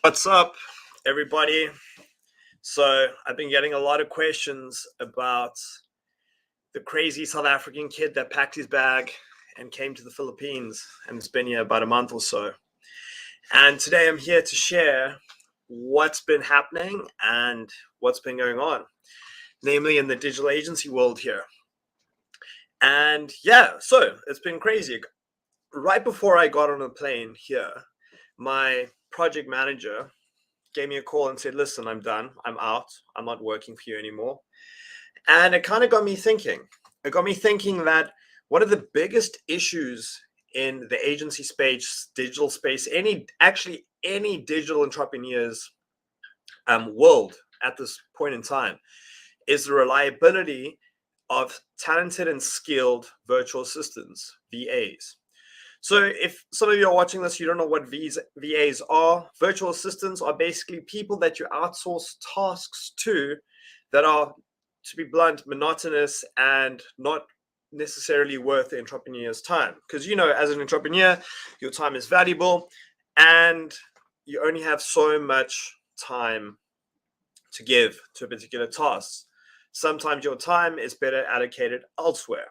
What's up, everybody? So, I've been getting a lot of questions about the crazy South African kid that packed his bag and came to the Philippines, and it's been here about a month or so. And today I'm here to share what's been happening and what's been going on, namely in the digital agency world here. And yeah, so it's been crazy. Right before I got on a plane here, my project manager gave me a call and said, listen, I'm done. I'm out. I'm not working for you anymore. And it kind of got me thinking. It got me thinking that one of the biggest issues in the agency space, digital space, any digital entrepreneurs world at this point in time is the reliability of talented and skilled virtual assistants, VAs. So if some of you are watching this, you don't know what VAs are. Virtual assistants are basically people that you outsource tasks to that are, to be blunt, monotonous and not necessarily worth the entrepreneur's time. Because, as an entrepreneur, your time is valuable and you only have so much time to give to a particular task. Sometimes your time is better allocated elsewhere.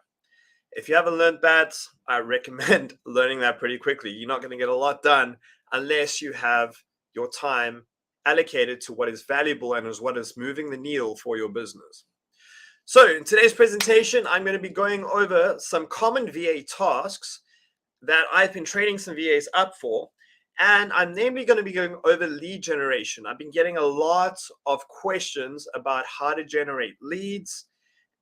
If you haven't learned that, I recommend learning that pretty quickly. You're not going to get a lot done unless you have your time allocated to what is valuable and is what is moving the needle for your business. So in today's presentation, I'm going to be going over some common VA tasks that I've been training some VAs up for. And I'm namely going to be going over lead generation. I've been getting a lot of questions about how to generate leads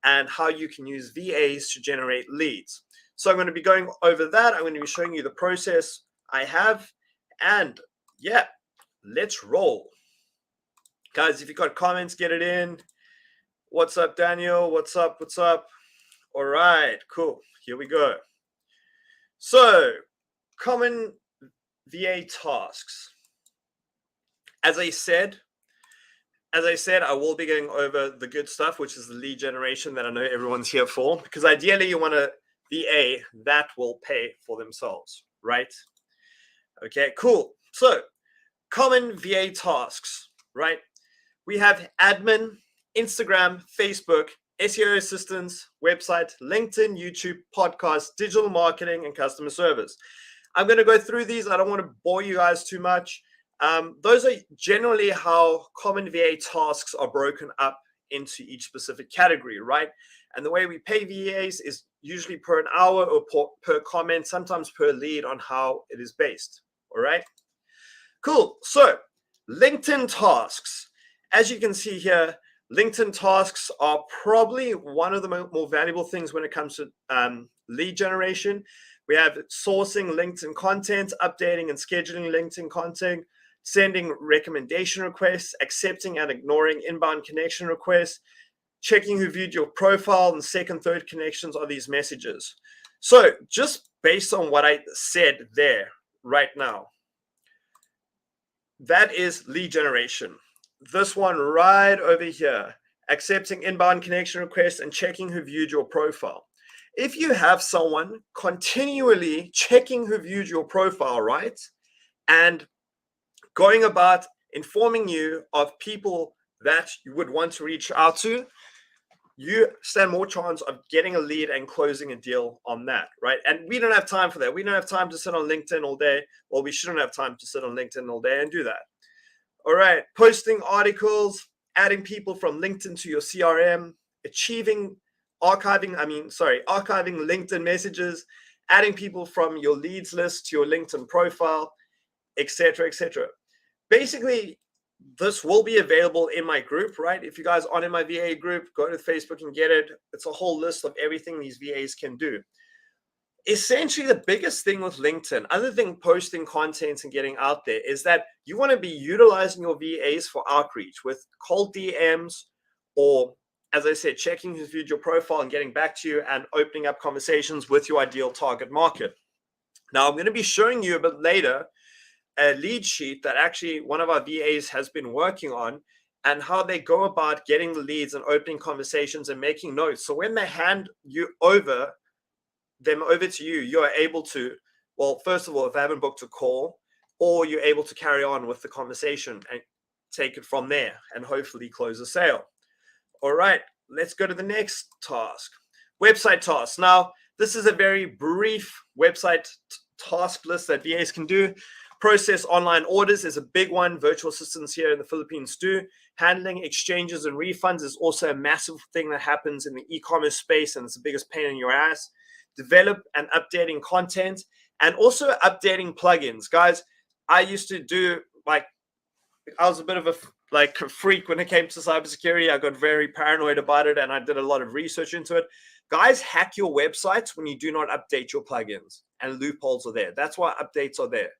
and how you can use VAs to generate leads. So I'm going to be going over that. I'm going to be showing you the process I have. And yeah, let's roll. Guys, if you've got comments, get it in. What's up, Daniel? What's up? What's up? All right, cool. Here we go. So, common VA tasks. As I said, I will be going over the good stuff, which is the lead generation that I know everyone's here for, because ideally you want a VA that will pay for themselves, right? Okay, cool. So, common VA tasks, right? We have admin, Instagram, Facebook, SEO assistance, website, LinkedIn, YouTube, podcast, digital marketing, and customer service. I'm going to go through these. I don't want to bore you guys too much. Those are generally how common VA tasks are broken up into each specific category, right? And the way we pay VAs is usually per an hour or per comment, sometimes per lead on how it is based, all right? Cool. So LinkedIn tasks. As you can see here, LinkedIn tasks are probably one of the more valuable things when it comes to lead generation. We have sourcing LinkedIn content, updating and scheduling LinkedIn content, sending recommendation requests, accepting and ignoring inbound connection requests, checking who viewed your profile, and second, third connections are these messages. So just based on what I said there right now, that is lead generation. This one right over here, accepting inbound connection requests and checking who viewed your profile. If you have someone continually checking who viewed your profile, right, and going about informing you of people that you would want to reach out to, you stand more chance of getting a lead and closing a deal on that, right? And we don't have time for that. We don't have time to sit on LinkedIn all day, or we shouldn't have time to sit on LinkedIn all day and do that. All right, posting articles, adding people from LinkedIn to your CRM, archiving LinkedIn messages, adding people from your leads list to your LinkedIn profile, etc., etc. Basically, this will be available in my group, right? If you guys aren't in my VA group, go to Facebook and get it. It's a whole list of everything these VAs can do. Essentially, the biggest thing with LinkedIn, other than posting content and getting out there, is that you want to be utilizing your VAs for outreach with cold DMs, or, as I said, checking who's viewed your profile and getting back to you and opening up conversations with your ideal target market. Now, I'm going to be showing you a bit later a lead sheet that actually one of our VAs has been working on, and how they go about getting the leads and opening conversations and making notes. So when they hand them over to you, you are able to, well, first of all, if they haven't booked a call, or you're able to carry on with the conversation and take it from there and hopefully close a sale. All right, let's go to the next task. Website tasks. Now, this is a very brief website task list that VAs can do. Process online orders is a big one. Virtual assistants here in the Philippines do. Handling exchanges and refunds is also a massive thing that happens in the e-commerce space, and it's the biggest pain in your ass. Develop and updating content, and also updating plugins. Guys, I used to do, like, I was a bit of a freak when it came to cybersecurity. I got very paranoid about it, and I did a lot of research into it. Guys, hack your websites when you do not update your plugins, and loopholes are there. That's why updates are there,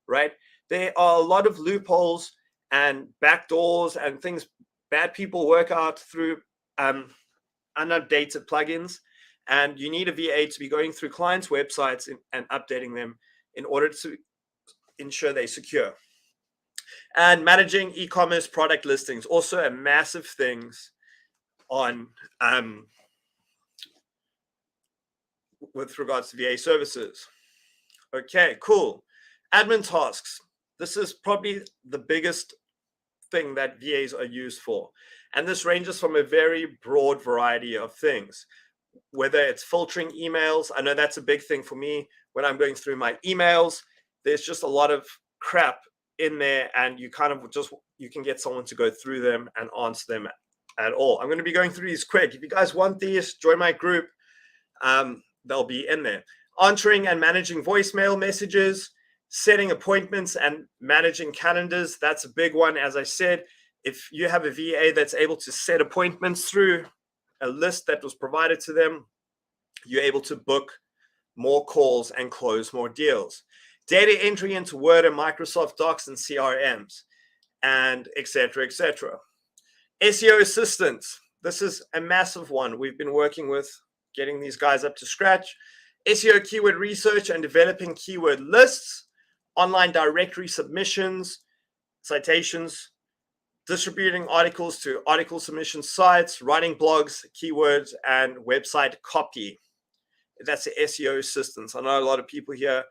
right? There are a lot of loopholes and backdoors and things bad people work out through unupdated plugins, and you need a VA to be going through clients' websites and updating them in order to ensure they're secure. And managing e-commerce product listings, also a massive thing on with regards to VA services. Okay, cool. Admin tasks. This is probably the biggest thing that VAs are used for. And this ranges from a very broad variety of things, whether it's filtering emails. I know that's a big thing for me when I'm going through my emails. There's just a lot of crap in there, and you kind of just, you can get someone to go through them and answer them at all. I'm going to be going through these quick. If you guys want these, join my group. They'll be in there. Answering and managing voicemail messages, setting appointments and managing calendars. That's a big one. As I said, if you have a VA that's able to set appointments through a list that was provided to them, you're able to book more calls and close more deals. Data entry into Word and Microsoft Docs and CRMs, and etc., etc. SEO assistance. This is a massive one. We've been working with getting these guys up to scratch. SEO keyword research and developing keyword lists, online directory submissions, citations, distributing articles to article submission sites, writing blogs, keywords, and website copy. That's the SEO assistance. I know a lot of people here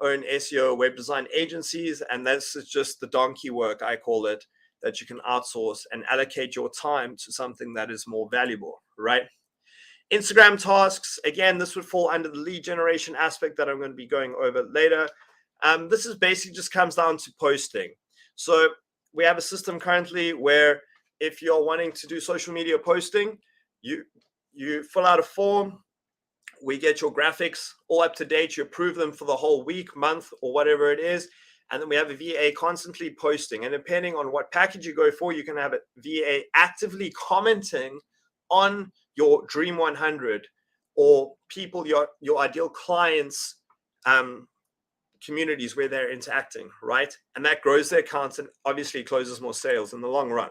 own SEO web design agencies, and this is just the donkey work, I call it, that you can outsource and allocate your time to something that is more valuable, right? Instagram tasks, again, this would fall under the lead generation aspect that I'm going to be going over later. This is basically just comes down to posting. So we have a system currently where if you're wanting to do social media posting, you fill out a form, we get your graphics all up to date, you approve them for the whole week, month, or whatever it is, and then we have a VA constantly posting. And depending on what package you go for, you can have a VA actively commenting on your Dream 100 or people, your ideal clients' communities where they're interacting, right? And that grows their accounts and obviously closes more sales in the long run.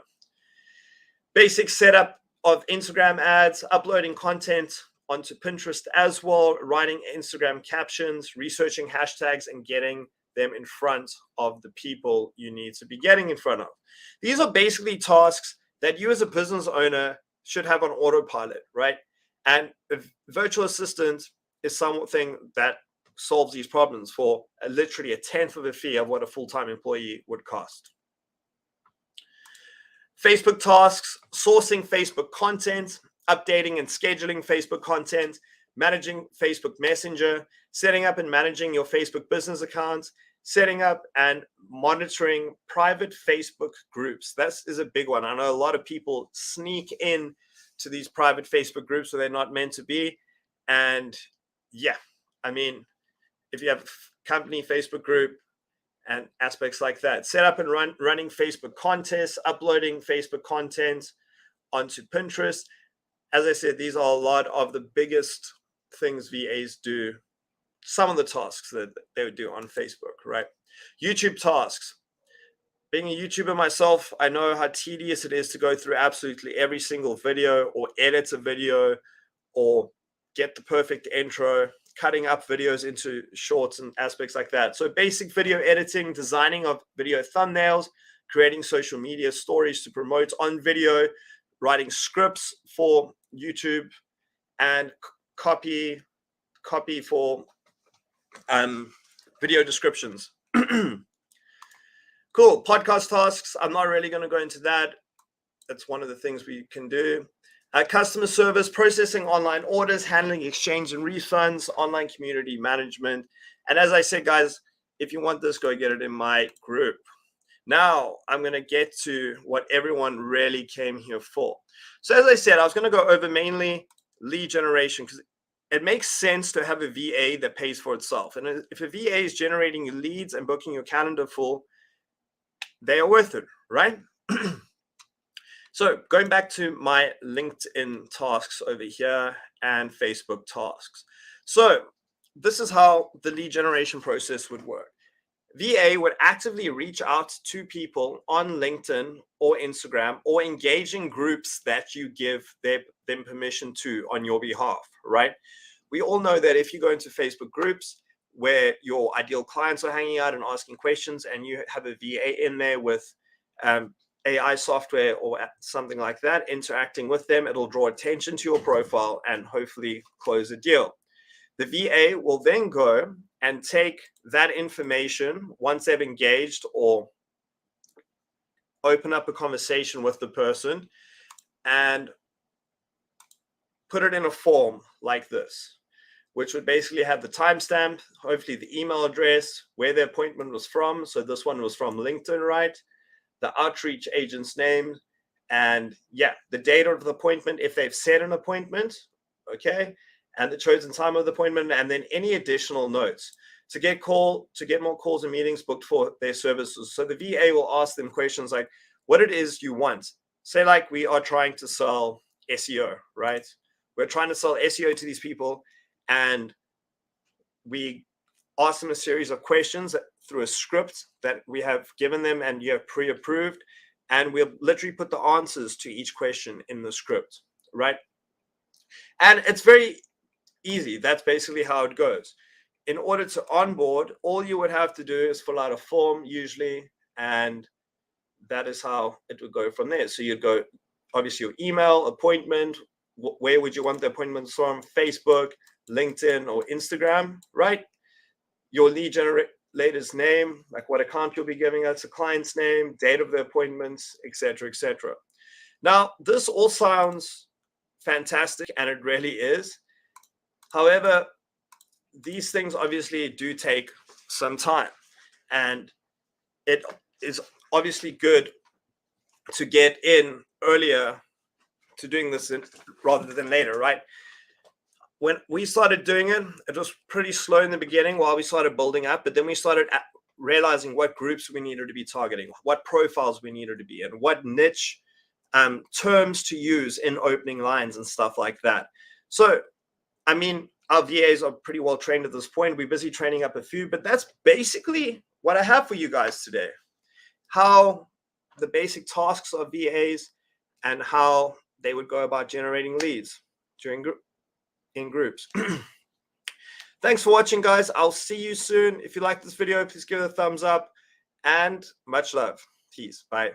Basic setup of Instagram ads, uploading content onto Pinterest as well, writing Instagram captions, researching hashtags, and getting them in front of the people you need to be getting in front of. These are basically tasks that you as a business owner should have on autopilot, right? And a virtual assistant is something that solves these problems for literally a tenth of a fee of what a full-time employee would cost. Facebook tasks, sourcing Facebook content, updating and scheduling Facebook content, managing Facebook Messenger, setting up and managing your Facebook business accounts, setting up and monitoring private Facebook groups. That is a big one. I know a lot of people sneak in to these private Facebook groups where they're not meant to be. And yeah, I mean, if you have a company Facebook group and aspects like that, set up and running Facebook contests, uploading Facebook content onto Pinterest. As I said, these are a lot of the biggest things VAs do, some of the tasks that they would do on Facebook, right? YouTube tasks. Being a YouTuber myself, I know how tedious it is to go through absolutely every single video or edit a video or get the perfect intro, cutting up videos into shorts and aspects like that. So basic video editing, designing of video thumbnails, creating social media stories to promote on video, writing scripts for YouTube, and copy for video descriptions. Cool. Podcast tasks. I'm not really going to go into that. That's one of the things we can do. Customer service, processing online orders, handling exchange and refunds, online community management. And as I said, guys, if you want this, go get it in my group. Now I'm going to get to what everyone really came here for. So as I said, I was going to go over mainly lead generation because it makes sense to have a VA that pays for itself. And if a VA is generating your leads and booking your calendar full, they are worth it, right? So going back to my LinkedIn tasks over here and Facebook tasks. So this is how the lead generation process would work. VA would actively reach out to people on LinkedIn or Instagram or engage in groups that you give them permission to on your behalf, right? We all know that if you go into Facebook groups where your ideal clients are hanging out and asking questions and you have a VA in there with AI software or something like that, interacting with them, it'll draw attention to your profile and hopefully close a deal. The VA will then go and take that information once they've engaged or open up a conversation with the person and put it in a form like this, which would basically have the timestamp, hopefully the email address, where the appointment was from. So this one was from LinkedIn, right? The outreach agent's name, and yeah, the date of the appointment, if they've set an appointment, okay, and the chosen time of the appointment, and then any additional notes to get more calls and meetings booked for their services. So the VA will ask them questions like what it is you want. Say like we are trying to sell SEO, right? We're trying to sell SEO to these people, and we ask them a series of questions through a script that we have given them and you have pre-approved, and we'll literally put the answers to each question in the script, right? And it's very easy. That's basically how it goes. In order to onboard, all you would have to do is fill out a form usually, and that is how it would go from there. So you'd go, obviously, your email, appointment, where would you want the appointments from? Facebook, LinkedIn, or Instagram, right? Your lead generator's name, like what account you'll be giving us, a client's name, date of the appointments, etc., etc. Now, this all sounds fantastic, and it really is. However, these things obviously do take some time, and it is obviously good to get in earlier to doing this rather than later, right? When we started doing it, it was pretty slow in the beginning while we started building up, but then we started realizing what groups we needed to be targeting, what profiles we needed to be in, what niche terms to use in opening lines and stuff like that. So, I mean, our VAs are pretty well trained at this point. We're busy training up a few, but that's basically what I have for you guys today. How the basic tasks of VAs and how they would go about generating leads in groups. Thanks for watching, guys. I'll see you soon. If you like this video, please give it a thumbs up, and much love. Peace. Bye.